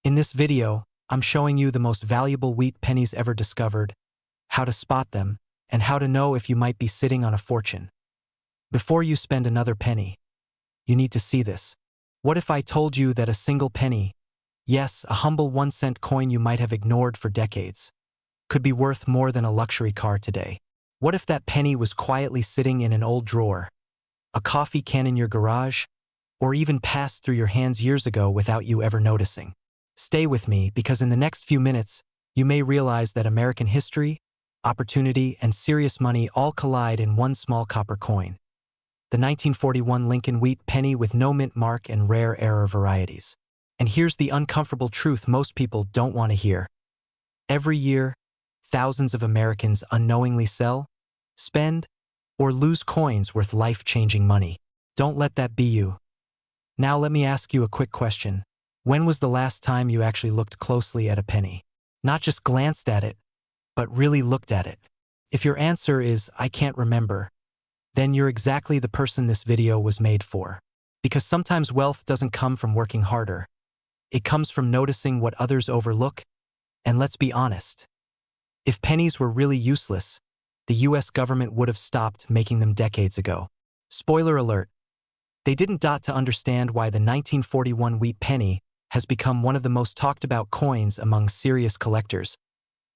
In this video, I'm showing you the most valuable wheat pennies ever discovered, how to spot them, and how to know if you might be sitting on a fortune. Before you spend another penny, you need to see this. What if I told you that a single penny, yes, a humble 1-cent coin you might have ignored for decades, could be worth more than a luxury car today? What if that penny was quietly sitting in an old drawer, a coffee can in your garage, or even passed through your hands years ago without you ever noticing? Stay with me, because in the next few minutes, you may realize that American history, opportunity, and serious money all collide in one small copper coin. The 1941 Lincoln wheat penny with no mint mark and rare error varieties. And here's the uncomfortable truth most people don't want to hear. Every year, thousands of Americans unknowingly sell, spend, or lose coins worth life-changing money. Don't let that be you. Now let me ask you a quick question. When was the last time you actually looked closely at a penny? Not just glanced at it, but really looked at it. If your answer is, I can't remember, then you're exactly the person this video was made for. Because sometimes wealth doesn't come from working harder. It comes from noticing what others overlook. And let's be honest. If pennies were really useless, the US government would have stopped making them decades ago. Spoiler alert. They didn't to understand why the 1941 wheat penny has become one of the most talked about coins among serious collectors.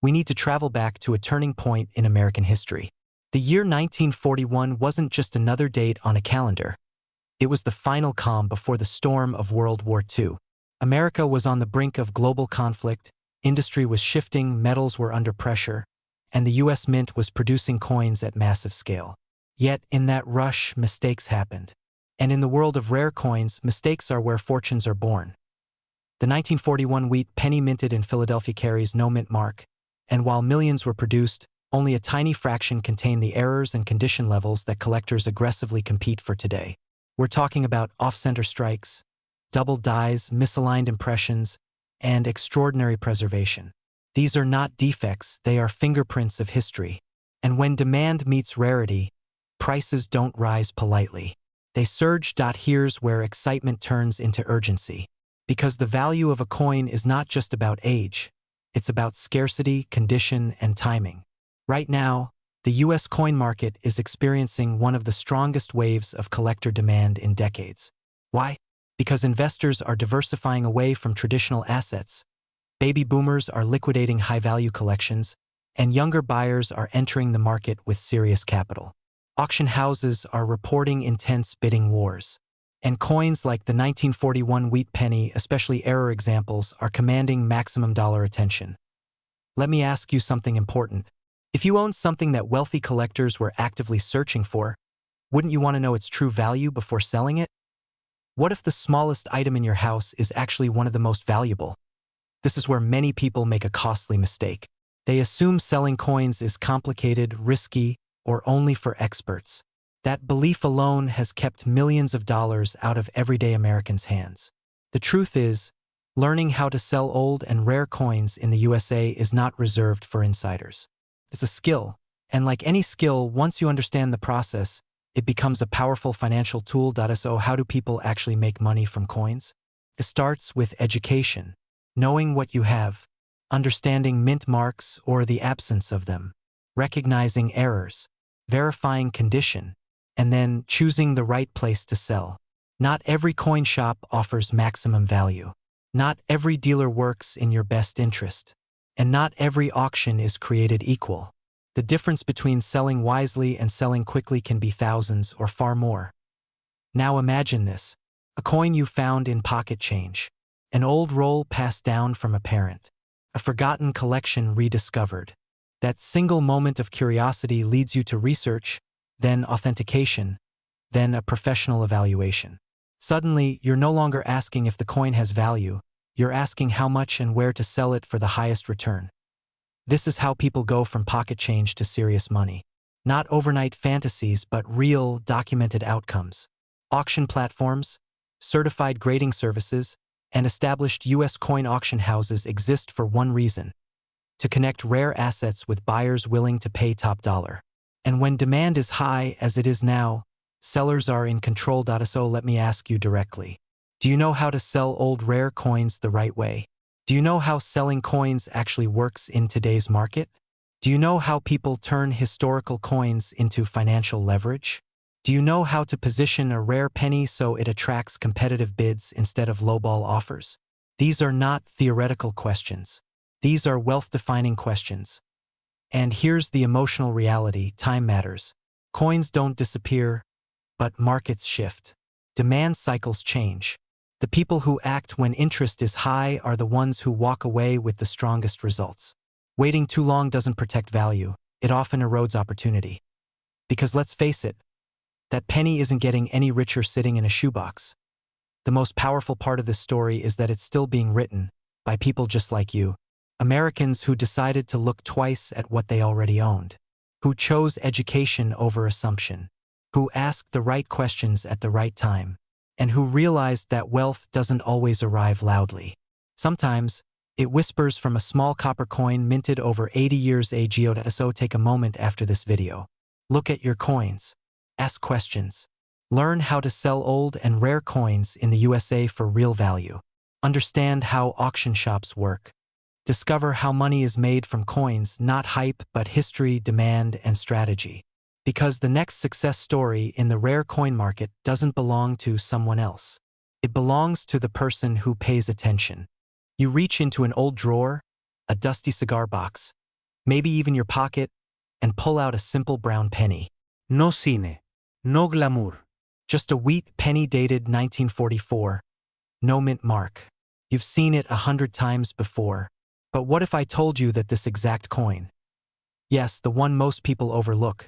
We need to travel back to a turning point in American history. The year 1941 wasn't just another date on a calendar. It was the final calm before the storm of World War II. America was on the brink of global conflict, industry was shifting, metals were under pressure, and the US Mint was producing coins at massive scale. Yet, in that rush, mistakes happened. And in the world of rare coins, mistakes are where fortunes are born. The 1941 wheat penny minted in Philadelphia carries no mint mark, and while millions were produced, only a tiny fraction contain the errors and condition levels that collectors aggressively compete for today. We're talking about off-center strikes, double dyes, misaligned impressions, and extraordinary preservation. These are not defects, they are fingerprints of history. And when demand meets rarity, prices don't rise politely. They surge. Here's where excitement turns into urgency. Because the value of a coin is not just about age, it's about scarcity, condition, and timing. Right now, the US coin market is experiencing one of the strongest waves of collector demand in decades. Why? Because investors are diversifying away from traditional assets. Baby boomers are liquidating high-value collections, and younger buyers are entering the market with serious capital. Auction houses are reporting intense bidding wars. And coins like the 1941 wheat penny, especially error examples, are commanding maximum dollar attention. Let me ask you something important. If you own something that wealthy collectors were actively searching for, wouldn't you want to know its true value before selling it? What if the smallest item in your house is actually one of the most valuable? This is where many people make a costly mistake. They assume selling coins is complicated, risky, or only for experts. That belief alone has kept millions of dollars out of everyday Americans' hands. The truth is, learning how to sell old and rare coins in the USA is not reserved for insiders. It's a skill, and like any skill, once you understand the process, it becomes a powerful financial tool. So how do people actually make money from coins? It starts with education, knowing what you have, understanding mint marks or the absence of them, recognizing errors, verifying condition, and then choosing the right place to sell. Not every coin shop offers maximum value. Not every dealer works in your best interest. And not every auction is created equal. The difference between selling wisely and selling quickly can be thousands or far more. Now imagine this: a coin you found in pocket change, an old roll passed down from a parent, a forgotten collection rediscovered. That single moment of curiosity leads you to research, then authentication, then a professional evaluation. Suddenly, you're no longer asking if the coin has value, you're asking how much and where to sell it for the highest return. This is how people go from pocket change to serious money. Not overnight fantasies, but real, documented outcomes. Auction platforms, certified grading services, and established US coin auction houses exist for one reason: to connect rare assets with buyers willing to pay top dollar. And when demand is high, as it is now, sellers are in control. So let me ask you directly. Do you know how to sell old rare coins the right way? Do you know how selling coins actually works in today's market? Do you know how people turn historical coins into financial leverage? Do you know how to position a rare penny so it attracts competitive bids instead of lowball offers? These are not theoretical questions. These are wealth-defining questions. And here's the emotional reality: time matters. Coins don't disappear, but markets shift. Demand cycles change. The people who act when interest is high are the ones who walk away with the strongest results. Waiting too long doesn't protect value. It often erodes opportunity. Because let's face it, that penny isn't getting any richer sitting in a shoebox. The most powerful part of this story is that it's still being written by people just like you. Americans who decided to look twice at what they already owned. Who chose education over assumption. Who asked the right questions at the right time. And who realized that wealth doesn't always arrive loudly. Sometimes, it whispers from a small copper coin minted over 80 years ago. So take a moment after this video. Look at your coins. Ask questions. Learn how to sell old and rare coins in the USA for real value. Understand how auction shops work. Discover how money is made from coins, not hype, but history, demand, and strategy. Because the next success story in the rare coin market doesn't belong to someone else. It belongs to the person who pays attention. You reach into an old drawer, a dusty cigar box, maybe even your pocket, and pull out a simple brown penny. No cine, no glamour. Just a wheat penny dated 1944. No mint mark. You've seen it 100 times before. But what if I told you that this exact coin, yes, the one most people overlook,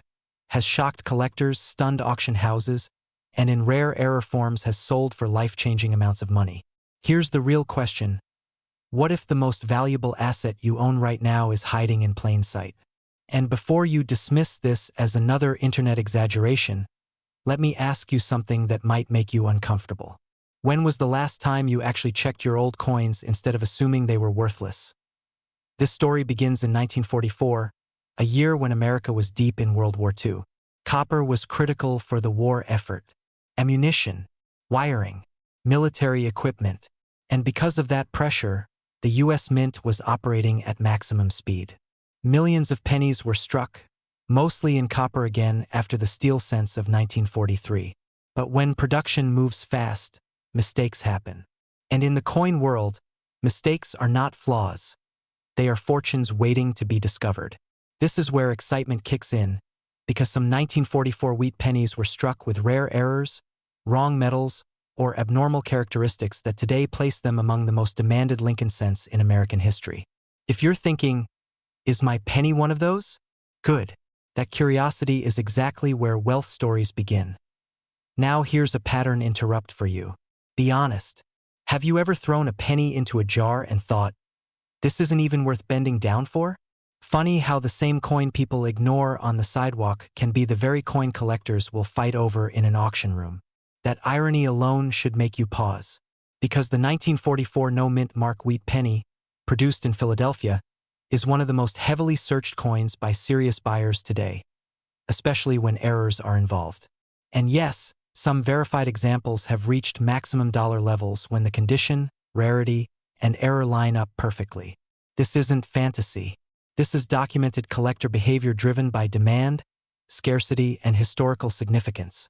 has shocked collectors, stunned auction houses, and in rare error forms has sold for life-changing amounts of money? Here's the real question. What if the most valuable asset you own right now is hiding in plain sight? And before you dismiss this as another internet exaggeration, let me ask you something that might make you uncomfortable. When was the last time you actually checked your old coins instead of assuming they were worthless? This story begins in 1944, a year when America was deep in World War II. Copper was critical for the war effort. Ammunition, wiring, military equipment. And because of that pressure, the U.S. Mint was operating at maximum speed. Millions of pennies were struck, mostly in copper again after the steel cents of 1943. But when production moves fast, mistakes happen. And in the coin world, mistakes are not flaws. They are fortunes waiting to be discovered. This is where excitement kicks in, because some 1944 wheat pennies were struck with rare errors, wrong metals, or abnormal characteristics that today place them among the most demanded Lincoln cents in American history. If you're thinking, is my penny one of those? Good. That curiosity is exactly where wealth stories begin. Now here's a pattern interrupt for you. Be honest. Have you ever thrown a penny into a jar and thought, this isn't even worth bending down for? Funny how the same coin people ignore on the sidewalk can be the very coin collectors will fight over in an auction room. That irony alone should make you pause. Because the 1944 no-mint mark wheat penny, produced in Philadelphia, is one of the most heavily searched coins by serious buyers today, especially when errors are involved. And yes, some verified examples have reached maximum dollar levels when the condition, rarity, and error line up perfectly. This isn't fantasy. This is documented collector behavior driven by demand, scarcity, and historical significance.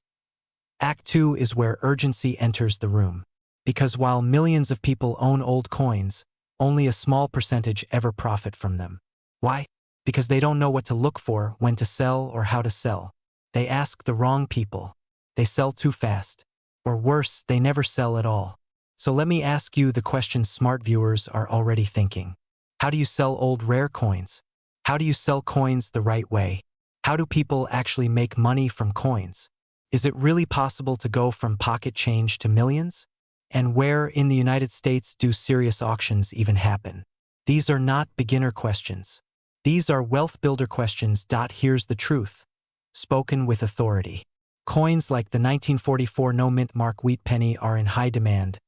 Act 2 is where urgency enters the room. Because while millions of people own old coins, only a small percentage ever profit from them. Why? Because they don't know what to look for, when to sell, or how to sell. They ask the wrong people. They sell too fast. Or worse, they never sell at all. So let me ask you the question smart viewers are already thinking. How do you sell old rare coins? How do you sell coins the right way? How do people actually make money from coins? Is it really possible to go from pocket change to millions? And where in the United States do serious auctions even happen? These are not beginner questions. These are wealth builder questions. Here's the truth, spoken with authority. Coins like the 1944 no-mint mark wheat penny are in high demand,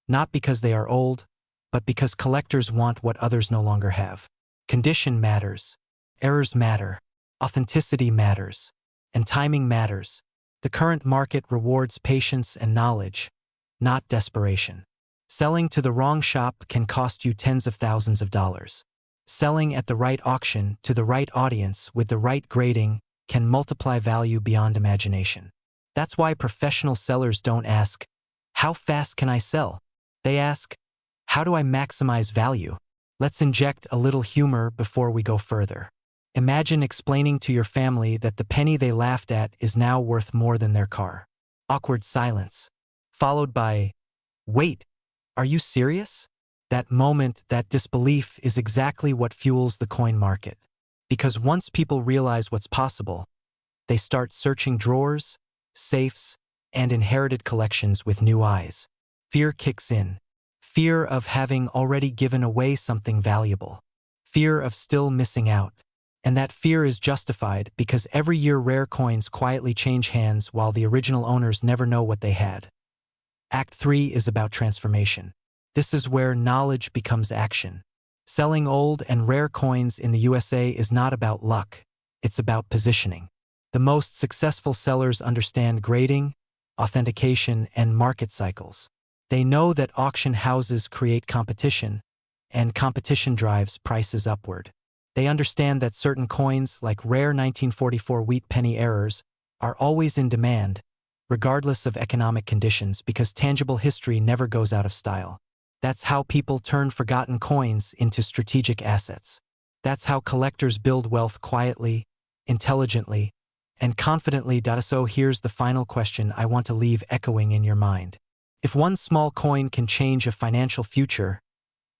not because they are old, but because collectors want what others no longer have. Condition matters. Errors matter. Authenticity matters. And timing matters. The current market rewards patience and knowledge, not desperation. Selling to the wrong shop can cost you tens of thousands of dollars. Selling at the right auction to the right audience with the right grading can multiply value beyond imagination. That's why professional sellers don't ask, "How fast can I sell?" They ask, "How do I maximize value?" Let's inject a little humor before we go further. Imagine explaining to your family that the penny they laughed at is now worth more than their car. Awkward silence, followed by, "Wait, are you serious?" That moment, that disbelief, is exactly what fuels the coin market. Because once people realize what's possible, they start searching drawers, safes, and inherited collections with new eyes. Fear kicks in. Fear of having already given away something valuable. Fear of still missing out. And that fear is justified because every year rare coins quietly change hands while the original owners never know what they had. Act 3 is about transformation. This is where knowledge becomes action. Selling old and rare coins in the USA is not about luck. It's about positioning. The most successful sellers understand grading, authentication, and market cycles. They know that auction houses create competition, and competition drives prices upward. They understand that certain coins, like rare 1944 wheat penny errors, are always in demand, regardless of economic conditions, because tangible history never goes out of style. That's how people turn forgotten coins into strategic assets. That's how collectors build wealth quietly, intelligently, and confidently. So here's the final question I want to leave echoing in your mind. If one small coin can change a financial future,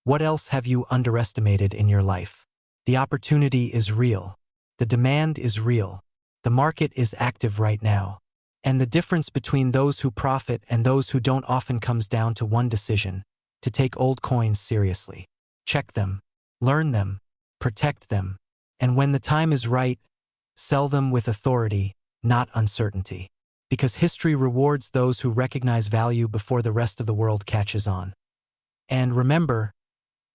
what else have you underestimated in your life? The opportunity is real. The demand is real. The market is active right now. And the difference between those who profit and those who don't often comes down to one decision: to take old coins seriously. Check them, learn them, protect them, and when the time is right, sell them with authority, not uncertainty. Because history rewards those who recognize value before the rest of the world catches on. And remember,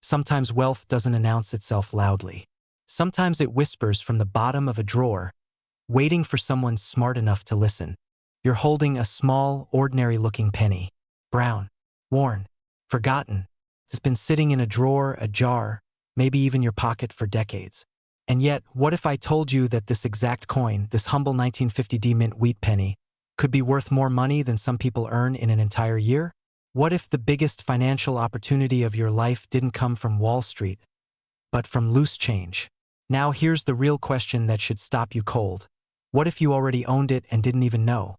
sometimes wealth doesn't announce itself loudly. Sometimes it whispers from the bottom of a drawer, waiting for someone smart enough to listen. You're holding a small, ordinary-looking penny. Brown, worn, forgotten. It's been sitting in a drawer, a jar, maybe even your pocket for decades. And yet, what if I told you that this exact coin, this humble 1950D mint wheat penny, could be worth more money than some people earn in an entire year? What if the biggest financial opportunity of your life didn't come from Wall Street, but from loose change? Now here's the real question that should stop you cold. What if you already owned it and didn't even know?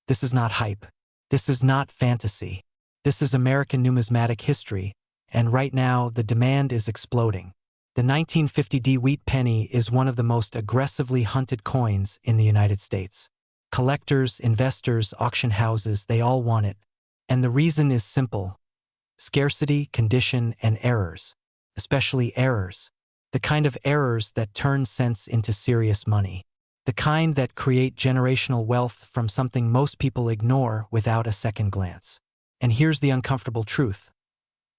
This is not hype. This is not fantasy. This is American numismatic history, and right now the demand is exploding. The 1950D wheat penny is one of the most aggressively hunted coins in the United States. Collectors, investors, auction houses, they all want it. And the reason is simple: scarcity, condition, and errors. Especially errors. The kind of errors that turn sense into serious money. The kind that create generational wealth from something most people ignore without a second glance. And here's the uncomfortable truth.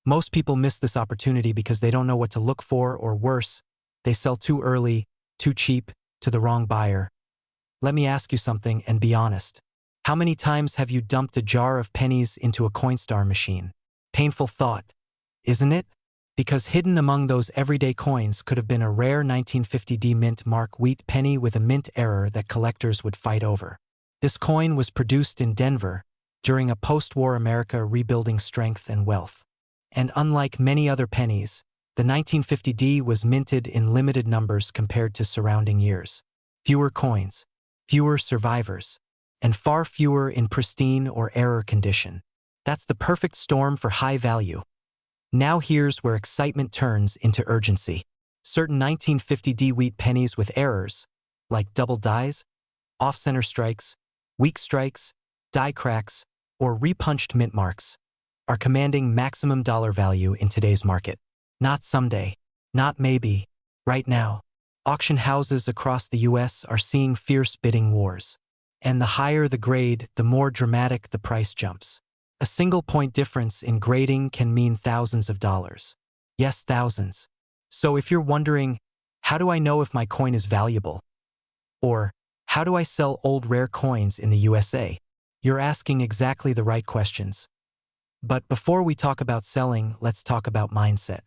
Most people miss this opportunity because they don't know what to look for, or worse, they sell too early, too cheap, to the wrong buyer. Let me ask you something and be honest. How many times have you dumped a jar of pennies into a Coinstar machine? Painful thought, isn't it? Because hidden among those everyday coins could have been a rare 1950D mint mark wheat penny with a mint error that collectors would fight over. This coin was produced in Denver during a post-war America rebuilding strength and wealth. And unlike many other pennies, the 1950D was minted in limited numbers compared to surrounding years. Fewer coins, fewer survivors, and far fewer in pristine or error condition. That's the perfect storm for high value. Now here's where excitement turns into urgency. Certain 1950D wheat pennies with errors, like double dies, off-center strikes, weak strikes, die cracks, or repunched mint marks, are commanding maximum dollar value in today's market. Not someday, not maybe, right now. Auction houses across the US are seeing fierce bidding wars. And the higher the grade, the more dramatic the price jumps. A single point difference in grading can mean thousands of dollars. Yes, thousands. So if you're wondering, how do I know if my coin is valuable? Or, how do I sell old rare coins in the USA? You're asking exactly the right questions. But before we talk about selling, let's talk about mindset.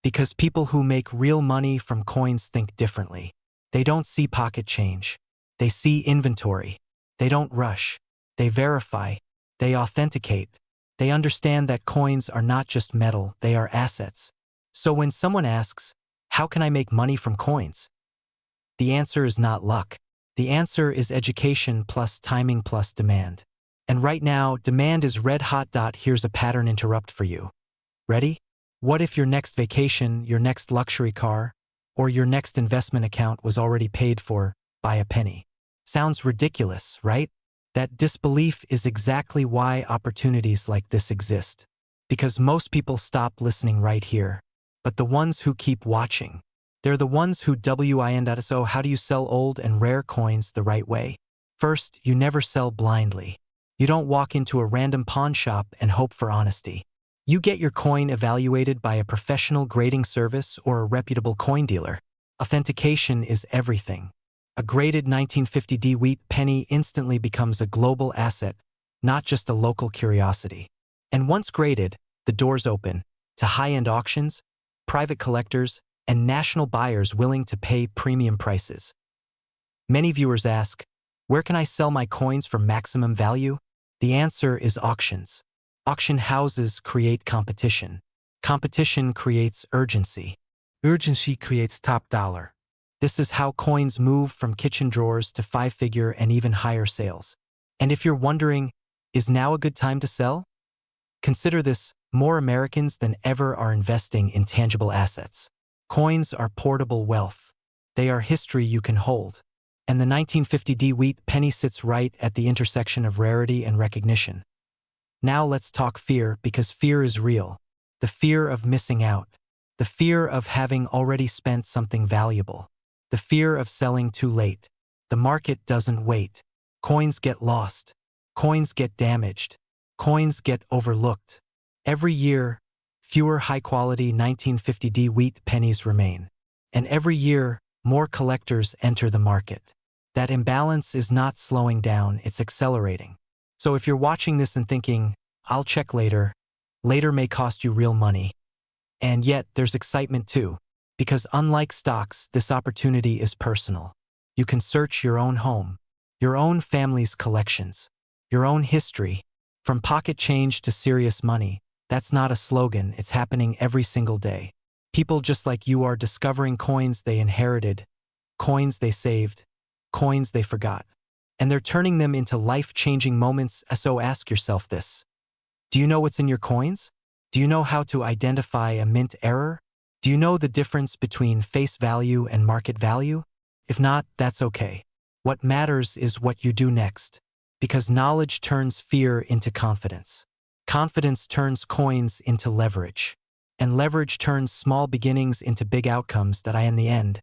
Because people who make real money from coins think differently. They don't see pocket change. They see inventory. They don't rush. They verify. They authenticate. They understand that coins are not just metal, they are assets. So when someone asks, how can I make money from coins? The answer is not luck. The answer is education plus timing plus demand. And right now, demand is red hot. Here's a pattern interrupt for you. Ready? What if your next vacation, your next luxury car, or your next investment account was already paid for by a penny? Sounds ridiculous, right? That disbelief is exactly why opportunities like this exist. Because most people stop listening right here. But the ones who keep watching, they're the ones who win. So how do you sell old and rare coins the right way? First, you never sell blindly. You don't walk into a random pawn shop and hope for honesty. You get your coin evaluated by a professional grading service or a reputable coin dealer. Authentication is everything. A graded 1950 wheat penny instantly becomes a global asset, not just a local curiosity. And once graded, the doors open to high-end auctions, private collectors, and national buyers willing to pay premium prices. Many viewers ask, where can I sell my coins for maximum value? The answer is auctions. Auction houses create competition. Competition creates urgency. Urgency creates top dollar. This is how coins move from kitchen drawers to five-figure and even higher sales. And if you're wondering, is now a good time to sell? Consider this, more Americans than ever are investing in tangible assets. Coins are portable wealth. They are history you can hold. And the 1950 wheat penny sits right at the intersection of rarity and recognition. Now let's talk fear, because fear is real. The fear of missing out. The fear of having already spent something valuable. The fear of selling too late. The market doesn't wait. Coins get lost. Coins get damaged. Coins get overlooked. Every year, fewer high-quality 1950 wheat pennies remain. And every year, more collectors enter the market. That imbalance is not slowing down, it's accelerating. So if you're watching this and thinking, I'll check later, later may cost you real money. And yet, there's excitement too. Because unlike stocks, this opportunity is personal. You can search your own home, your own family's collections, your own history. From pocket change to serious money, that's not a slogan, it's happening every single day. People just like you are discovering coins they inherited, coins they saved, coins they forgot. And they're turning them into life-changing moments. So ask yourself this. Do you know what's in your coins? Do you know how to identify a mint error? Do you know the difference between face value and market value? If not, that's okay. What matters is what you do next. Because knowledge turns fear into confidence. Confidence turns coins into leverage. And leverage turns small beginnings into big outcomes in the end.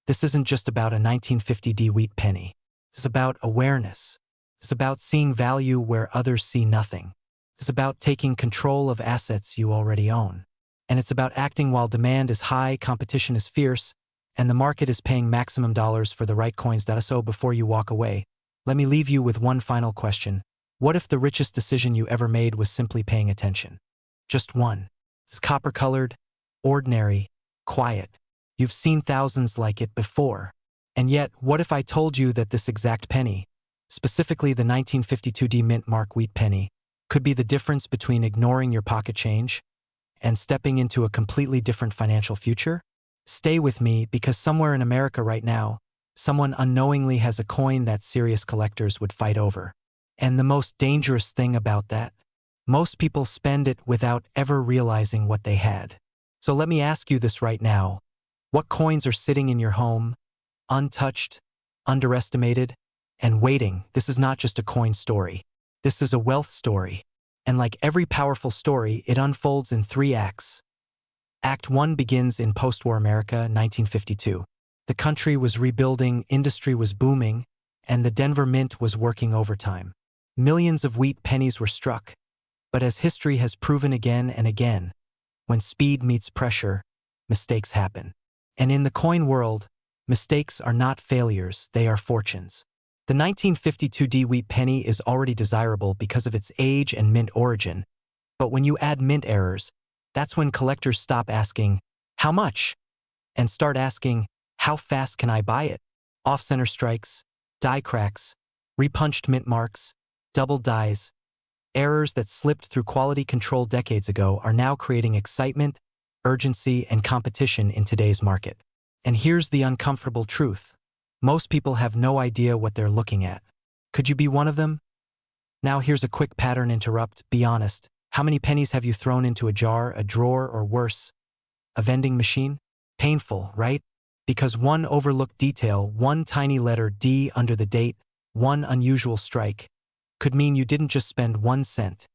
This isn't just about a 1950 wheat penny. It's about awareness. It's about seeing value where others see nothing. It's about taking control of assets you already own. And it's about acting while demand is high, competition is fierce, and the market is paying maximum dollars for the right coins. So before you walk away, let me leave you with one final question. What if the richest decision you ever made was simply paying attention? Just one. It's copper-colored, ordinary, quiet. You've seen thousands like it before. And yet, what if I told you that this exact penny, specifically the 1952 mint mark wheat penny, could be the difference between ignoring your pocket change and stepping into a completely different financial future? Stay with me, because somewhere in America right now, someone unknowingly has a coin that serious collectors would fight over. And the most dangerous thing about that, most people spend it without ever realizing what they had. So let me ask you this right now. What coins are sitting in your home, untouched, underestimated, and waiting? This is not just a coin story. This is a wealth story. And like every powerful story, it unfolds in 3 acts. Act 1 begins in post-war America, 1952. The country was rebuilding, industry was booming, and the Denver Mint was working overtime. Millions of wheat pennies were struck. But as history has proven again and again, when speed meets pressure, mistakes happen. And in the coin world, mistakes are not failures, they are fortunes. The 1952 wheat penny is already desirable because of its age and mint origin, But when you add mint errors, that's when collectors stop asking, how much? And start asking, how fast can I buy it? Off-center strikes, die cracks, repunched mint marks, double dies, errors that slipped through quality control decades ago are now creating excitement, urgency, and competition in today's market. And here's the uncomfortable truth. Most people have no idea what they're looking at. Could you be one of them? Now here's a quick pattern interrupt. Be honest. How many pennies have you thrown into a jar, a drawer, or worse, a vending machine? Painful, right? Because one overlooked detail, one tiny letter D under the date, one unusual strike, could mean you didn't just spend 1 cent,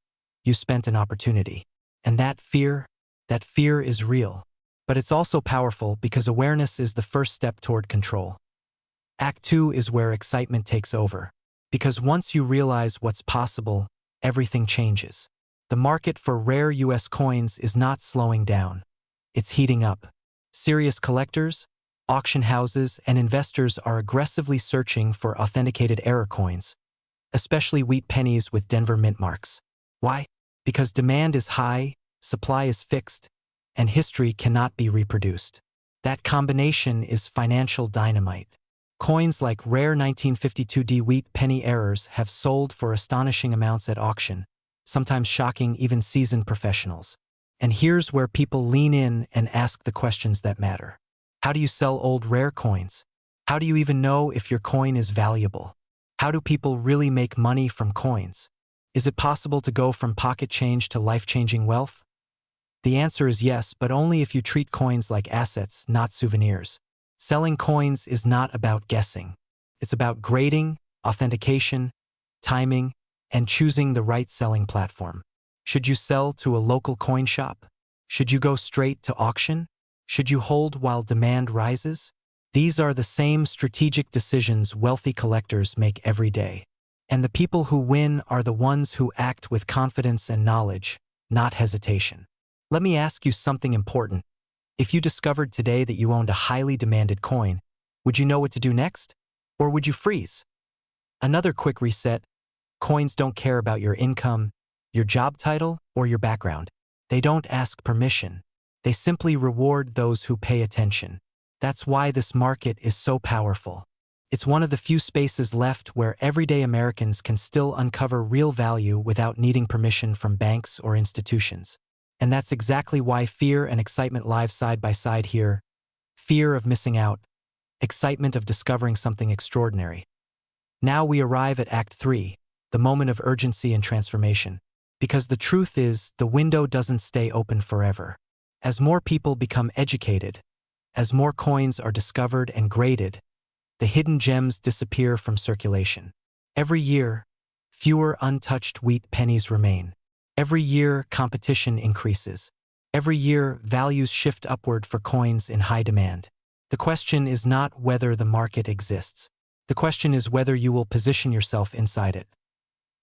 you spent an opportunity. And that fear is real. But it's also powerful because awareness is the first step toward control. Act 2 is where excitement takes over. Because once you realize what's possible, everything changes. The market for rare US coins is not slowing down. It's heating up. Serious collectors, auction houses, and investors are aggressively searching for authenticated error coins, especially wheat pennies with Denver mint marks. Why? Because demand is high, supply is fixed, and history cannot be reproduced. That combination is financial dynamite. Coins like rare 1952D wheat penny errors have sold for astonishing amounts at auction, sometimes shocking even seasoned professionals. And here's where people lean in and ask the questions that matter. How do you sell old rare coins? How do you even know if your coin is valuable? How do people really make money from coins? Is it possible to go from pocket change to life-changing wealth? The answer is yes, but only if you treat coins like assets, not souvenirs. Selling coins is not about guessing. It's about grading, authentication, timing, and choosing the right selling platform. Should you sell to a local coin shop? Should you go straight to auction? Should you hold while demand rises? These are the same strategic decisions wealthy collectors make every day. And the people who win are the ones who act with confidence and knowledge, not hesitation. Let me ask you something important. If you discovered today that you owned a highly demanded coin, would you know what to do next? Or would you freeze? Another quick reset. Coins don't care about your income, your job title, or your background. They don't ask permission. They simply reward those who pay attention. That's why this market is so powerful. It's one of the few spaces left where everyday Americans can still uncover real value without needing permission from banks or institutions. And that's exactly why fear and excitement live side by side here. Fear of missing out, excitement of discovering something extraordinary. Now we arrive at Act 3, the moment of urgency and transformation. Because the truth is, the window doesn't stay open forever. As more people become educated, as more coins are discovered and graded, the hidden gems disappear from circulation. Every year, fewer untouched wheat pennies remain. Every year, competition increases. Every year, values shift upward for coins in high demand. The question is not whether the market exists. The question is whether you will position yourself inside it.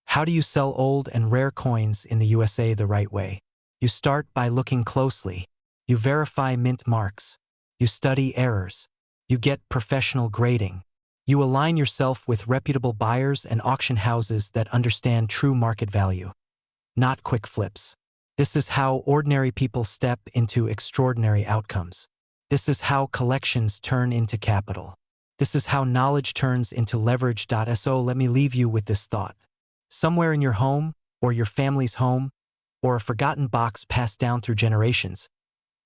How do you sell old and rare coins in the USA the right way? You start by looking closely. You verify mint marks. You study errors. You get professional grading. You align yourself with reputable buyers and auction houses that understand true market value. Not quick flips. This is how ordinary people step into extraordinary outcomes. This is how collections turn into capital. This is how knowledge turns into leverage. So let me leave you with this thought. Somewhere in your home, or your family's home, or a forgotten box passed down through generations,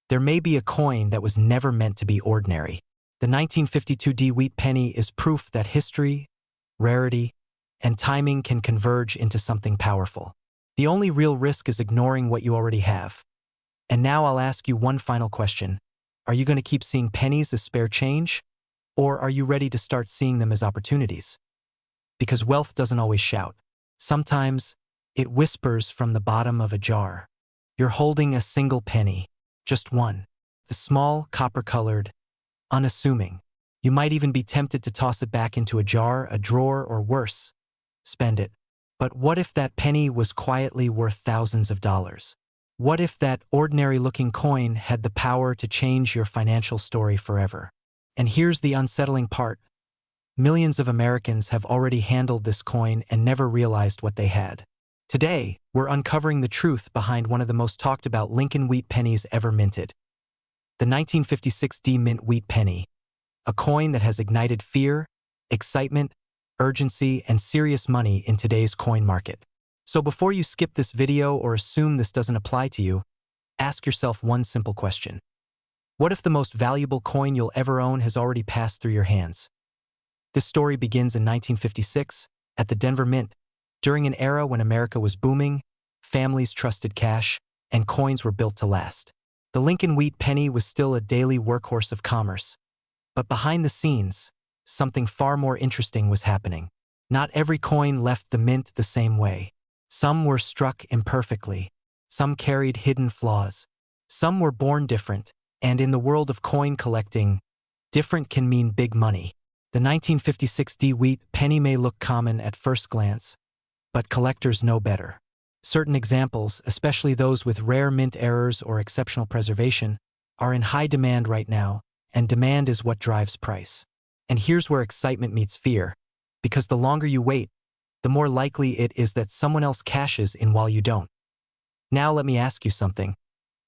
there may be a coin that was never meant to be ordinary. The 1952D wheat penny is proof that history, rarity, and timing can converge into something powerful. The only real risk is ignoring what you already have. And now I'll ask you one final question. Are you going to keep seeing pennies as spare change? Or are you ready to start seeing them as opportunities? Because wealth doesn't always shout. Sometimes, it whispers from the bottom of a jar. You're holding a single penny, just one. The small, copper-colored, unassuming. You might even be tempted to toss it back into a jar, a drawer, or worse, spend it. But what if that penny was quietly worth thousands of dollars? What if that ordinary-looking coin had the power to change your financial story forever? And here's the unsettling part. Millions of Americans have already handled this coin and never realized what they had. Today, we're uncovering the truth behind one of the most talked about Lincoln wheat pennies ever minted. The 1956 D Mint wheat penny, a coin that has ignited fear, excitement, urgency, and serious money in today's coin market. So before you skip this video or assume this doesn't apply to you, ask yourself one simple question. What if the most valuable coin you'll ever own has already passed through your hands? This story begins in 1956, at the Denver Mint, during an era when America was booming, families trusted cash, and coins were built to last. The Lincoln wheat penny was still a daily workhorse of commerce. But behind the scenes, something far more interesting was happening. Not every coin left the mint the same way. Some were struck imperfectly. Some carried hidden flaws. Some were born different. And in the world of coin collecting, different can mean big money. The 1956 D wheat penny may look common at first glance, but collectors know better. Certain examples, especially those with rare mint errors or exceptional preservation, are in high demand right now, and demand is what drives price. And here's where excitement meets fear, because the longer you wait, the more likely it is that someone else cashes in while you don't. Now let me ask you something.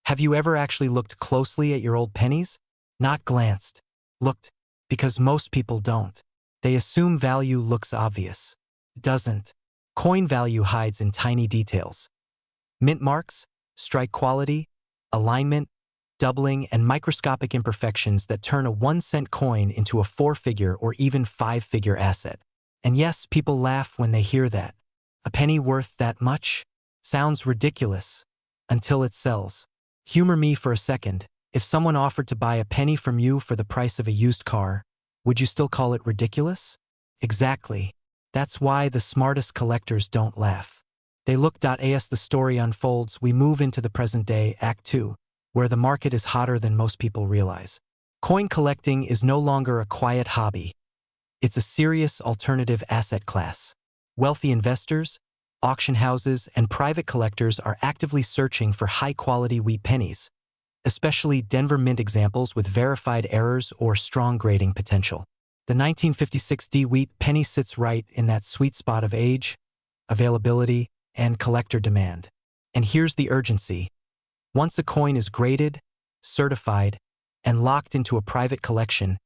Have you ever actually looked closely at your old pennies? Not glanced. Looked, because most people don't. They assume value looks obvious. It doesn't. Coin value hides in tiny details. Mint marks, strike quality, alignment, doubling, and microscopic imperfections that turn a 1-cent coin into a 4-figure or even 5-figure asset. And yes, people laugh when they hear that. A penny worth that much? Sounds ridiculous. Until it sells. Humor me for a second. If someone offered to buy a penny from you for the price of a used car, would you still call it ridiculous? Exactly. That's why the smartest collectors don't laugh. They look. As the story unfolds, we move into the present day, Act 2, where the market is hotter than most people realize. Coin collecting is no longer a quiet hobby. It's a serious alternative asset class. Wealthy investors, auction houses, and private collectors are actively searching for high-quality wheat pennies, especially Denver Mint examples with verified errors or strong grading potential. The 1956 D wheat penny sits right in that sweet spot of age, availability, and collector demand. And here's the urgency. Once a coin is graded, certified, and locked into a private collection,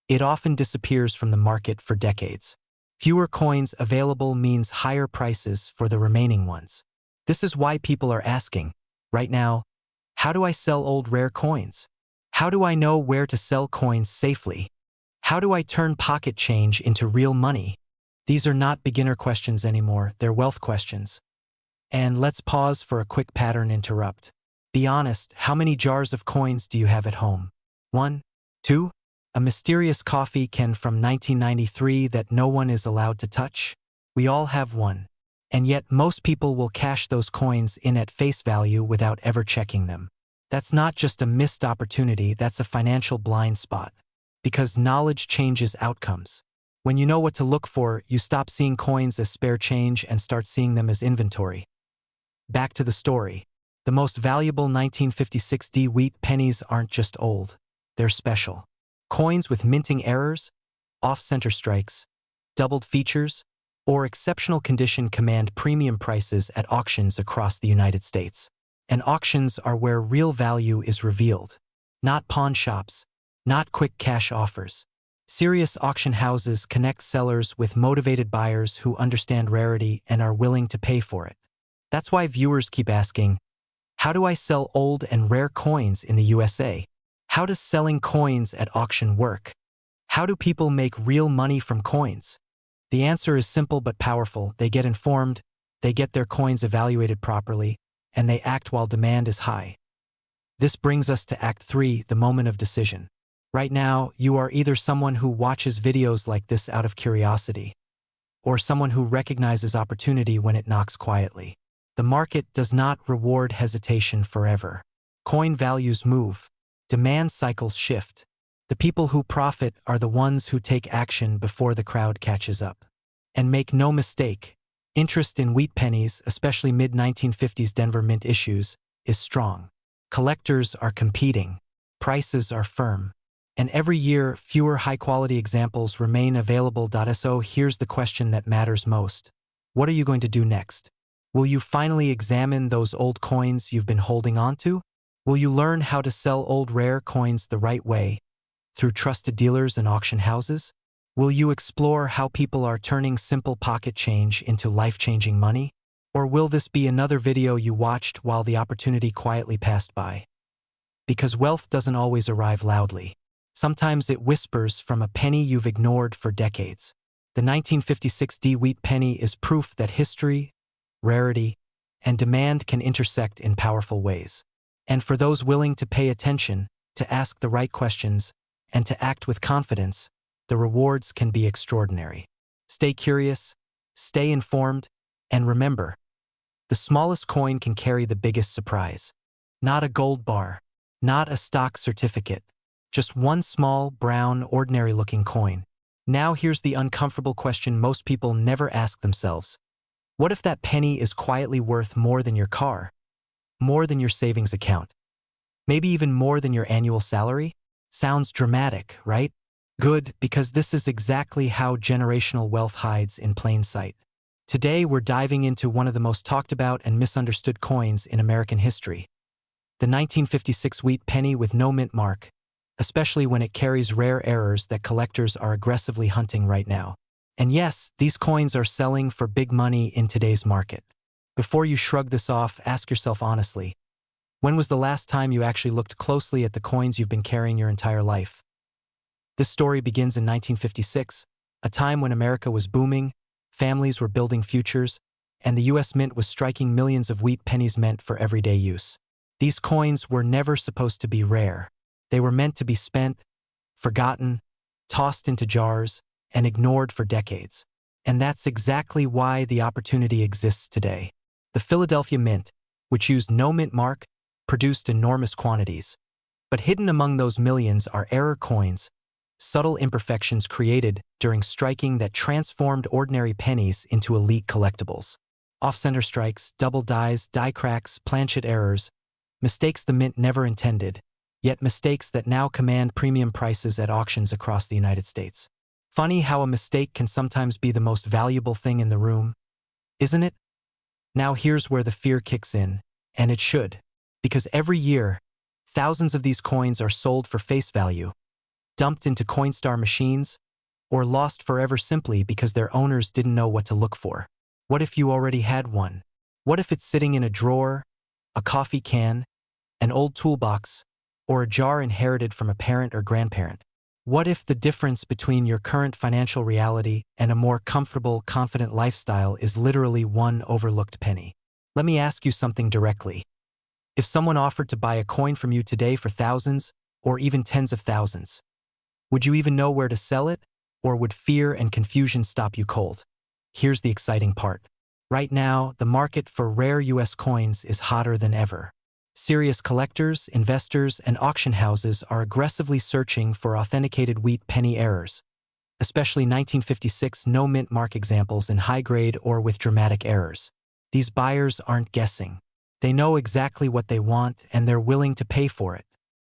it often disappears from the market for decades. Fewer coins available means higher prices for the remaining ones. This is why people are asking, right now, how do I sell old rare coins? How do I know where to sell coins safely? How do I turn pocket change into real money? These are not beginner questions anymore, they're wealth questions. And let's pause for a quick pattern interrupt. Be honest, how many jars of coins do you have at home? 1? 2? A mysterious coffee can from 1993 that no one is allowed to touch? We all have one. And yet most people will cash those coins in at face value without ever checking them. That's not just a missed opportunity, that's a financial blind spot. Because knowledge changes outcomes. When you know what to look for, you stop seeing coins as spare change and start seeing them as inventory. Back to the story. The most valuable 1956 D wheat pennies aren't just old, they're special. Coins with minting errors, off-center strikes, doubled features, or exceptional condition command premium prices at auctions across the United States. And auctions are where real value is revealed. Not pawn shops, not quick cash offers. Serious auction houses connect sellers with motivated buyers who understand rarity and are willing to pay for it. That's why viewers keep asking, how do I sell old and rare coins in the USA? How does selling coins at auction work? How do people make real money from coins? The answer is simple but powerful. They get informed, they get their coins evaluated properly, and they act while demand is high. This brings us to Act 3, the moment of decision. Right now, you are either someone who watches videos like this out of curiosity, or someone who recognizes opportunity when it knocks quietly. The market does not reward hesitation forever. Coin values move. Demand cycles shift. The people who profit are the ones who take action before the crowd catches up. And make no mistake, interest in wheat pennies, especially mid-1950s Denver Mint issues, is strong. Collectors are competing. Prices are firm. And every year, fewer high-quality examples remain available. So here's the question that matters most. What are you going to do next? Will you finally examine those old coins you've been holding on to? Will you learn how to sell old rare coins the right way, through trusted dealers and auction houses? Will you explore how people are turning simple pocket change into life-changing money? Or will this be another video you watched while the opportunity quietly passed by? Because wealth doesn't always arrive loudly. Sometimes it whispers from a penny you've ignored for decades. The 1956 wheat penny is proof that history, rarity, and demand can intersect in powerful ways. And for those willing to pay attention, to ask the right questions, and to act with confidence, the rewards can be extraordinary. Stay curious, stay informed, and remember, the smallest coin can carry the biggest surprise. Not a gold bar, not a stock certificate, just one small, brown, ordinary-looking coin. Now here's the uncomfortable question most people never ask themselves. What if that penny is quietly worth more than your car? More than your savings account? Maybe even more than your annual salary? Sounds dramatic, right? Good, because this is exactly how generational wealth hides in plain sight. Today we're diving into one of the most talked about and misunderstood coins in American history. The 1956 wheat penny with no mint mark, especially when it carries rare errors that collectors are aggressively hunting right now. And yes, these coins are selling for big money in today's market. Before you shrug this off, ask yourself honestly, when was the last time you actually looked closely at the coins you've been carrying your entire life? This story begins in 1956, a time when America was booming, families were building futures, and the U.S. Mint was striking millions of wheat pennies meant for everyday use. These coins were never supposed to be rare. They were meant to be spent, forgotten, tossed into jars, and ignored for decades. And that's exactly why the opportunity exists today. The Philadelphia Mint, which used no mint mark, produced enormous quantities. But hidden among those millions are error coins, subtle imperfections created during striking that transformed ordinary pennies into elite collectibles. Off-center strikes, double dies, die cracks, planchet errors, mistakes the mint never intended, yet mistakes that now command premium prices at auctions across the United States. Funny how a mistake can sometimes be the most valuable thing in the room, isn't it? Now here's where the fear kicks in, and it should, because every year, thousands of these coins are sold for face value, dumped into Coinstar machines, or lost forever simply because their owners didn't know what to look for. What if you already had one? What if it's sitting in a drawer, a coffee can, an old toolbox, or a jar inherited from a parent or grandparent? What if the difference between your current financial reality and a more comfortable, confident lifestyle is literally one overlooked penny? Let me ask you something directly. If someone offered to buy a coin from you today for thousands, or even tens of thousands, would you even know where to sell it, or would fear and confusion stop you cold? Here's the exciting part. Right now, the market for rare U.S. coins is hotter than ever. Serious collectors, investors, and auction houses are aggressively searching for authenticated wheat penny errors, especially 1956 no-mint mark examples in high-grade or with dramatic errors. These buyers aren't guessing. They know exactly what they want, and they're willing to pay for it.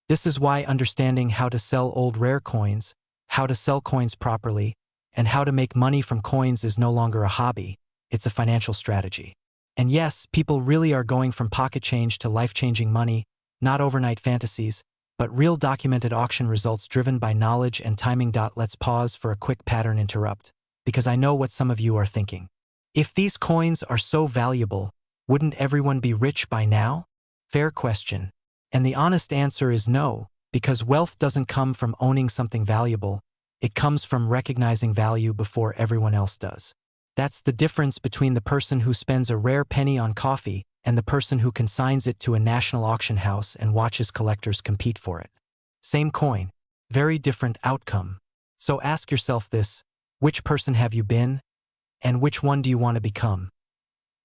This is why understanding how to sell old rare coins, how to sell coins properly, and how to make money from coins is no longer a hobby, it's a financial strategy. And yes, people really are going from pocket change to life-changing money, not overnight fantasies, but real documented auction results driven by knowledge and timing. Let's pause for a quick pattern interrupt, because I know what some of you are thinking. If these coins are so valuable, wouldn't everyone be rich by now? Fair question. And the honest answer is no, because wealth doesn't come from owning something valuable, it comes from recognizing value before everyone else does. That's the difference between the person who spends a rare penny on coffee and the person who consigns it to a national auction house and watches collectors compete for it. Same coin, very different outcome. So ask yourself this, which person have you been, and which one do you want to become?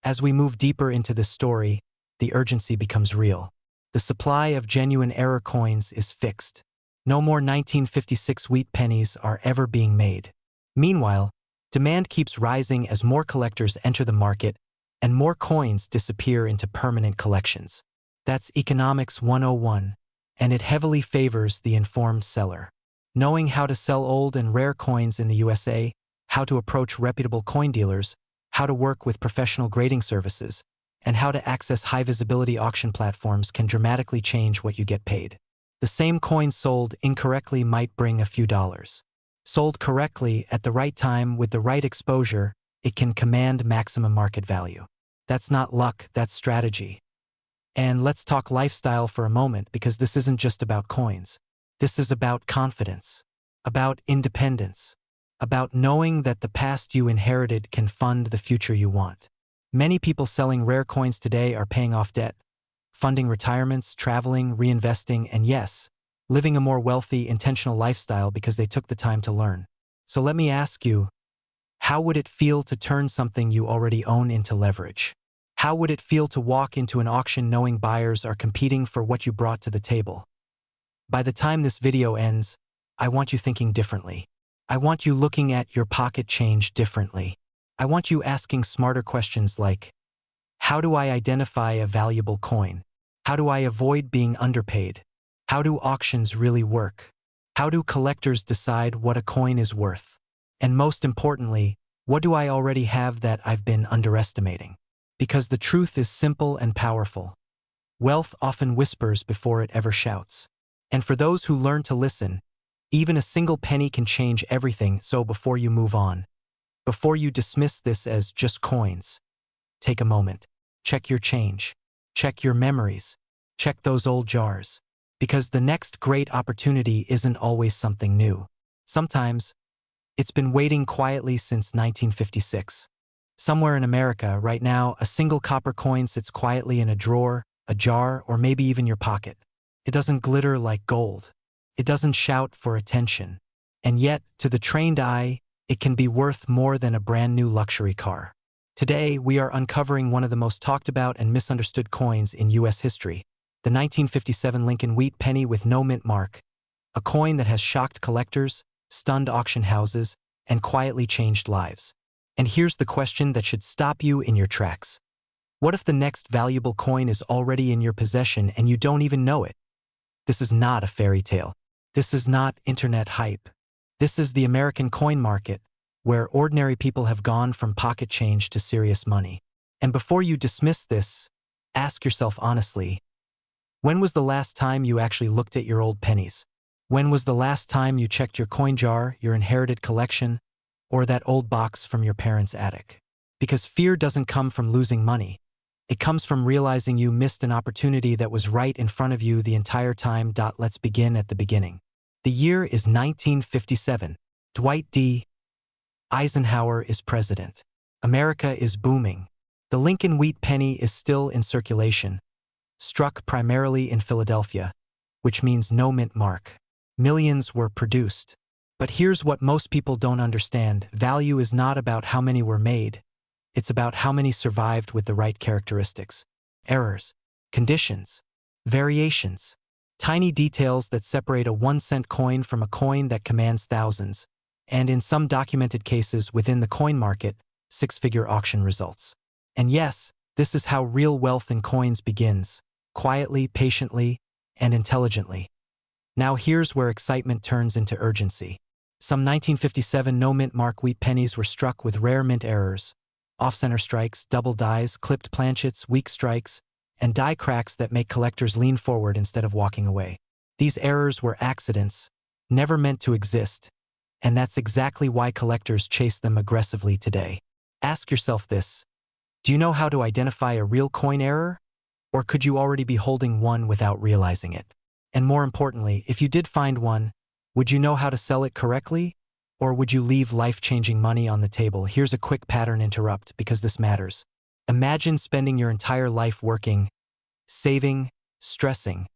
As we move deeper into this story, the urgency becomes real. The supply of genuine error coins is fixed. No more 1956 wheat pennies are ever being made. Meanwhile, demand keeps rising as more collectors enter the market and more coins disappear into permanent collections. That's Economics 101, and it heavily favors the informed seller. Knowing how to sell old and rare coins in the USA, how to approach reputable coin dealers, how to work with professional grading services, and how to access high-visibility auction platforms can dramatically change what you get paid. The same coin sold incorrectly might bring a few dollars. Sold correctly at the right time with the right exposure, it can command maximum market value. That's not luck, that's strategy. And let's talk lifestyle for a moment, because this isn't just about coins. This is about confidence, about independence, about knowing that the past you inherited can fund the future you want. Many people selling rare coins today are paying off debt, funding retirements, traveling, reinvesting, and yes, living a more wealthy, intentional lifestyle because they took the time to learn. So let me ask you, how would it feel to turn something you already own into leverage? How would it feel to walk into an auction knowing buyers are competing for what you brought to the table? By the time this video ends, I want you thinking differently. I want you looking at your pocket change differently. I want you asking smarter questions like, how do I identify a valuable coin? How do I avoid being underpaid? How do auctions really work? How do collectors decide what a coin is worth? And most importantly, what do I already have that I've been underestimating? Because the truth is simple and powerful. Wealth often whispers before it ever shouts. And for those who learn to listen, even a single penny can change everything. So before you move on, before you dismiss this as just coins, take a moment. Check your change. Check your memories. Check those old jars. Because the next great opportunity isn't always something new. Sometimes, it's been waiting quietly since 1956. Somewhere in America, right now, a single copper coin sits quietly in a drawer, a jar, or maybe even your pocket. It doesn't glitter like gold. It doesn't shout for attention. And yet, to the trained eye, it can be worth more than a brand new luxury car. Today, we are uncovering one of the most talked about and misunderstood coins in U.S. history, the 1957 Lincoln Wheat Penny with no mint mark, a coin that has shocked collectors, stunned auction houses, and quietly changed lives. And here's the question that should stop you in your tracks. What if the next valuable coin is already in your possession and you don't even know it? This is not a fairy tale. This is not internet hype. This is the American coin market, where ordinary people have gone from pocket change to serious money. And before you dismiss this, ask yourself honestly, when was the last time you actually looked at your old pennies? When was the last time you checked your coin jar, your inherited collection, or that old box from your parents' attic? Because fear doesn't come from losing money. It comes from realizing you missed an opportunity that was right in front of you the entire time. Let's begin at the beginning. The year is 1957. Dwight D. Eisenhower is president. America is booming. The Lincoln Wheat Penny is still in circulation, struck primarily in Philadelphia, which means no mint mark. Millions were produced. But here's what most people don't understand. Value is not about how many were made. It's about how many survived with the right characteristics. Errors, conditions, variations, tiny details that separate a 1-cent coin from a coin that commands thousands, and in some documented cases within the coin market, 6-figure auction results. And yes, this is how real wealth in coins begins, quietly, patiently, and intelligently. Now here's where excitement turns into urgency. Some 1957 no-mint mark wheat pennies were struck with rare mint errors, off-center strikes, double dies, clipped planchets, weak strikes, and die cracks that make collectors lean forward instead of walking away. These errors were accidents, never meant to exist, and that's exactly why collectors chase them aggressively today. Ask yourself this: do you know how to identify a real coin error? Or could you already be holding one without realizing it? And more importantly, if you did find one, would you know how to sell it correctly? Or would you leave life-changing money on the table? Here's a quick pattern interrupt, because this matters. Imagine spending your entire life working, saving, stressing,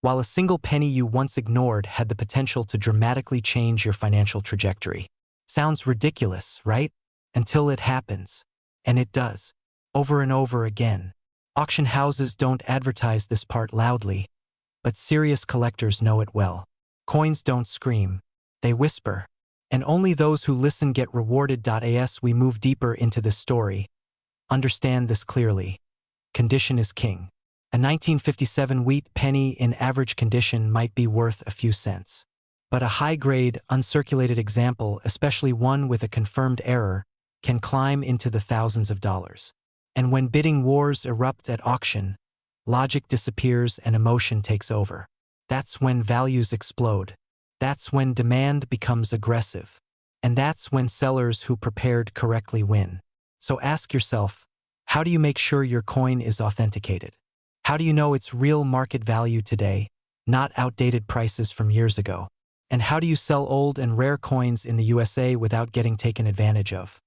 while a single penny you once ignored had the potential to dramatically change your financial trajectory. Sounds ridiculous, right? Until it happens. And it does. Over and over again. Auction houses don't advertise this part loudly, but serious collectors know it well. Coins don't scream. They whisper. And only those who listen get rewarded. As we move deeper into this story, understand this clearly. Condition is king. A 1957 wheat penny in average condition might be worth a few cents. But a high-grade, uncirculated example, especially one with a confirmed error, can climb into the thousands of dollars. And when bidding wars erupt at auction, logic disappears and emotion takes over. That's when values explode. That's when demand becomes aggressive. And that's when sellers who prepared correctly win. So ask yourself, how do you make sure your coin is authenticated? How do you know its real market value today, not outdated prices from years ago? And how do you sell old and rare coins in the USA without getting taken advantage of?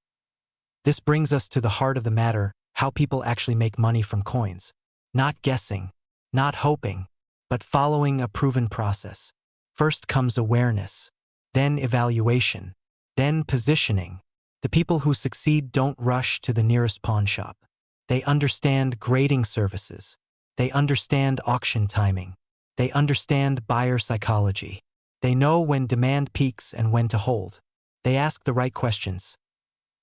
This brings us to the heart of the matter, how people actually make money from coins. Not guessing, not hoping, but following a proven process. First comes awareness, then evaluation, then positioning. The people who succeed don't rush to the nearest pawn shop. They understand grading services. They understand auction timing. They understand buyer psychology. They know when demand peaks and when to hold. They ask the right questions.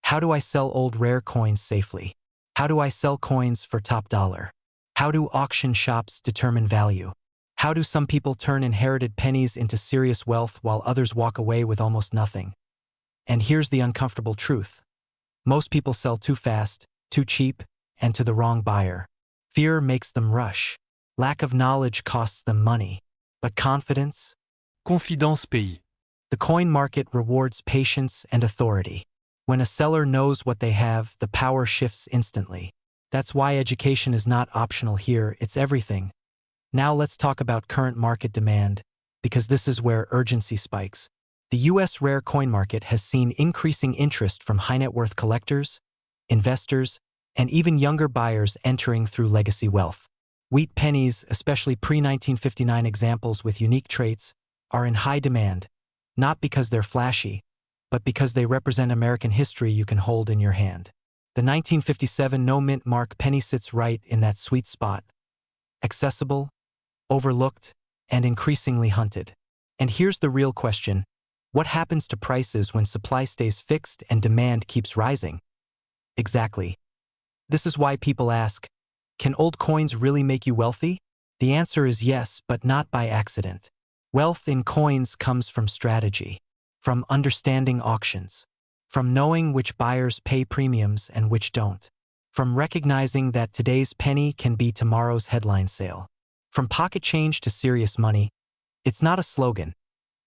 How do I sell old rare coins safely? How do I sell coins for top dollar? How do auction shops determine value? How do some people turn inherited pennies into serious wealth while others walk away with almost nothing? And here's the uncomfortable truth. Most people sell too fast, too cheap, and to the wrong buyer. Fear makes them rush. Lack of knowledge costs them money. But confidence? Confidence paye. The coin market rewards patience and authority. When a seller knows what they have, the power shifts instantly. That's why education is not optional here, it's everything. Now let's talk about current market demand, because this is where urgency spikes. The US rare coin market has seen increasing interest from high-net-worth collectors, investors, and even younger buyers entering through legacy wealth. Wheat pennies, especially pre-1959 examples with unique traits, are in high demand, not because they're flashy, but because they represent American history you can hold in your hand. The 1957 no-mint mark penny sits right in that sweet spot. Accessible, overlooked, and increasingly hunted. And here's the real question. What happens to prices when supply stays fixed and demand keeps rising? Exactly. This is why people ask, can old coins really make you wealthy? The answer is yes, but not by accident. Wealth in coins comes from strategy, from understanding auctions, from knowing which buyers pay premiums and which don't, from recognizing that today's penny can be tomorrow's headline sale. From pocket change to serious money, it's not a slogan.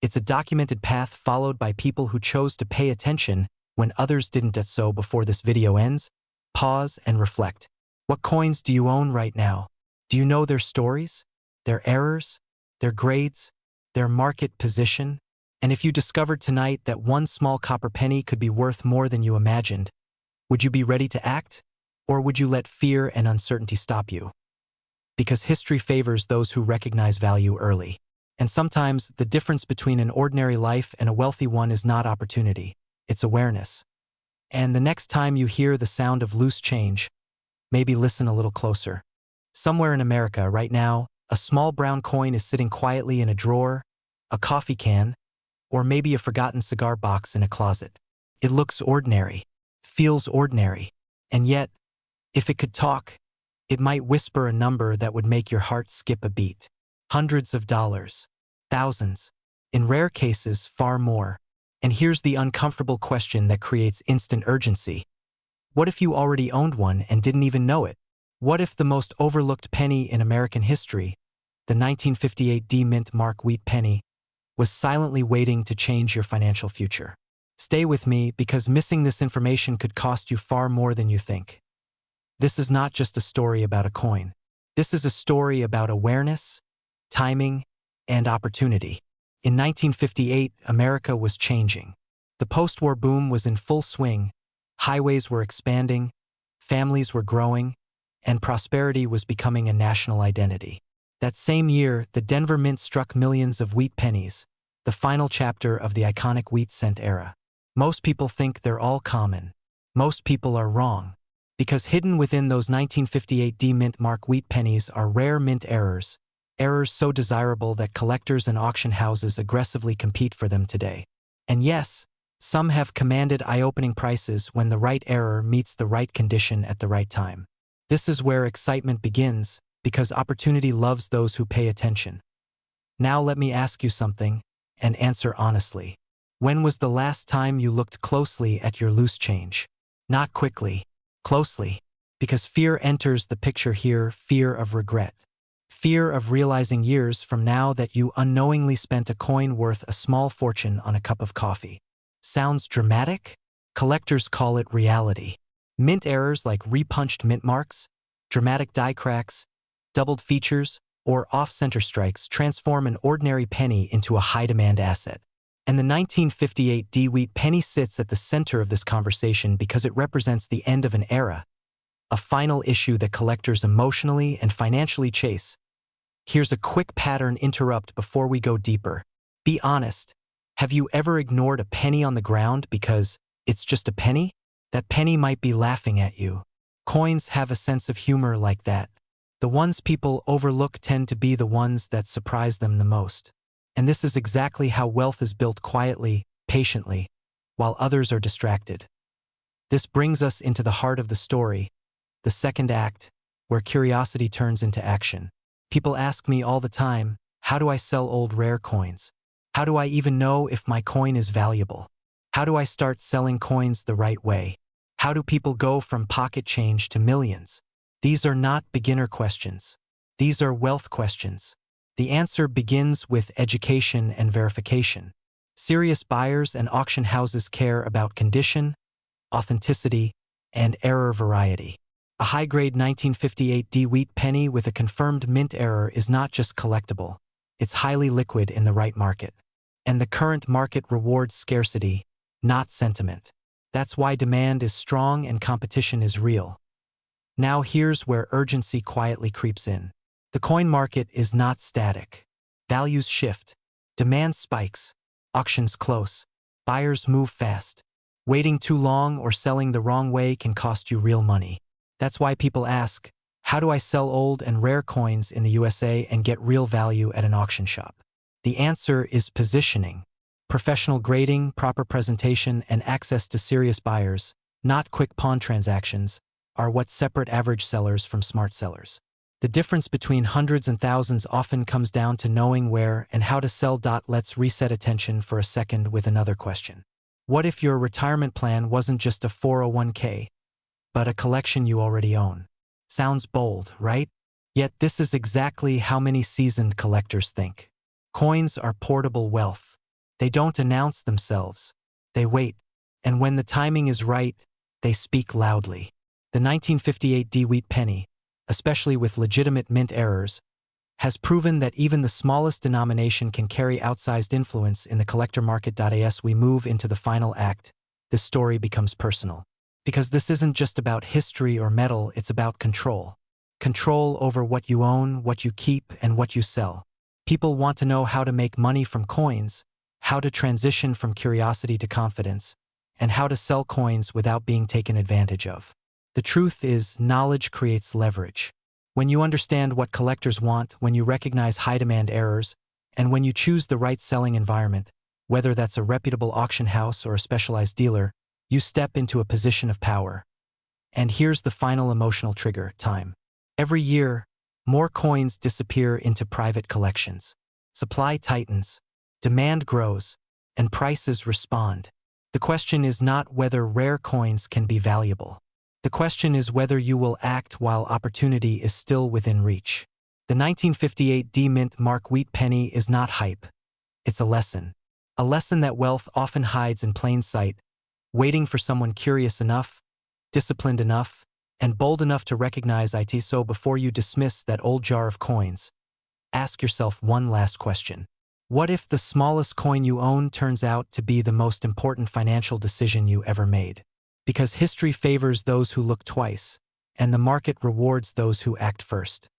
It's a documented path followed by people who chose to pay attention when others didn't. So before this video ends, pause and reflect. What coins do you own right now? Do you know their stories, their errors, their grades, their market position? And if you discovered tonight that one small copper penny could be worth more than you imagined, would you be ready to act? Or would you let fear and uncertainty stop you? Because history favors those who recognize value early. And sometimes the difference between an ordinary life and a wealthy one is not opportunity, it's awareness. And the next time you hear the sound of loose change, maybe listen a little closer. Somewhere in America right now, a small brown coin is sitting quietly in a drawer, a coffee can, or maybe a forgotten cigar box in a closet. It looks ordinary, feels ordinary, and yet, if it could talk, it might whisper a number that would make your heart skip a beat. Hundreds of dollars, thousands, in rare cases far more. And here's the uncomfortable question that creates instant urgency. What if you already owned one and didn't even know it? What if the most overlooked penny in American history, the 1958 D-Mint Mark Wheat penny, was silently waiting to change your financial future? Stay with me because missing this information could cost you far more than you think. This is not just a story about a coin. This is a story about awareness, timing, and opportunity. In 1958, America was changing. The post-war boom was in full swing, highways were expanding, families were growing, and prosperity was becoming a national identity. That same year, the Denver Mint struck millions of wheat pennies, the final chapter of the iconic wheat cent era. Most people think they're all common. Most people are wrong. Because hidden within those 1958 D-Mint Mark Wheat pennies are rare mint errors, errors so desirable that collectors and auction houses aggressively compete for them today. And yes, some have commanded eye-opening prices when the right error meets the right condition at the right time. This is where excitement begins, because opportunity loves those who pay attention. Now let me ask you something, and answer honestly. When was the last time you looked closely at your loose change? Not quickly, closely, because fear enters the picture here, fear of regret. Fear of realizing years from now that you unknowingly spent a coin worth a small fortune on a cup of coffee. Sounds dramatic? Collectors call it reality. Mint errors like repunched mint marks, dramatic die cracks, doubled features, or off-center strikes transform an ordinary penny into a high-demand asset. And the 1958 D-Wheat penny sits at the center of this conversation because it represents the end of an era, a final issue that collectors emotionally and financially chase. Here's a quick pattern interrupt before we go deeper. Be honest. Have you ever ignored a penny on the ground because it's just a penny? That penny might be laughing at you. Coins have a sense of humor like that. The ones people overlook tend to be the ones that surprise them the most. And this is exactly how wealth is built quietly, patiently, while others are distracted. This brings us into the heart of the story, the second act, where curiosity turns into action. People ask me all the time, how do I sell old rare coins? How do I even know if my coin is valuable? How do I start selling coins the right way? How do people go from pocket change to millions? These are not beginner questions. These are wealth questions. The answer begins with education and verification. Serious buyers and auction houses care about condition, authenticity, and error variety. A high-grade 1958 D-Wheat penny with a confirmed mint error is not just collectible, it's highly liquid in the right market. And the current market rewards scarcity, not sentiment. That's why demand is strong and competition is real. Now here's where urgency quietly creeps in. The coin market is not static. Values shift. Demand spikes. Auctions close. Buyers move fast. Waiting too long or selling the wrong way can cost you real money. That's why people ask, how do I sell old and rare coins in the USA and get real value at an auction shop? The answer is positioning. Professional grading, proper presentation, and access to serious buyers, not quick pawn transactions, are what separate average sellers from smart sellers. The difference between hundreds and thousands often comes down to knowing where and how to sell. Let's reset attention for a second with another question. What if your retirement plan wasn't just a 401k, but a collection you already own? Sounds bold, right? Yet this is exactly how many seasoned collectors think. Coins are portable wealth. They don't announce themselves. They wait. And when the timing is right, they speak loudly. The 1958 D-Wheat penny, especially with legitimate mint errors, has proven that even the smallest denomination can carry outsized influence in the collector market. As we move into the final act, this story becomes personal. Because this isn't just about history or metal, it's about control. Control over what you own, what you keep, and what you sell. People want to know how to make money from coins, how to transition from curiosity to confidence, and how to sell coins without being taken advantage of. The truth is, knowledge creates leverage. When you understand what collectors want, when you recognize high-demand errors, and when you choose the right selling environment, whether that's a reputable auction house or a specialized dealer, you step into a position of power. And here's the final emotional trigger, time. Every year, more coins disappear into private collections. Supply tightens, demand grows, and prices respond. The question is not whether rare coins can be valuable. The question is whether you will act while opportunity is still within reach. The 1958 D-Mint Mark Wheat penny is not hype. It's a lesson. A lesson that wealth often hides in plain sight, waiting for someone curious enough, disciplined enough, and bold enough to recognize it. So before you dismiss that old jar of coins, ask yourself one last question. What if the smallest coin you own turns out to be the most important financial decision you ever made? Because history favors those who look twice, and the market rewards those who act first.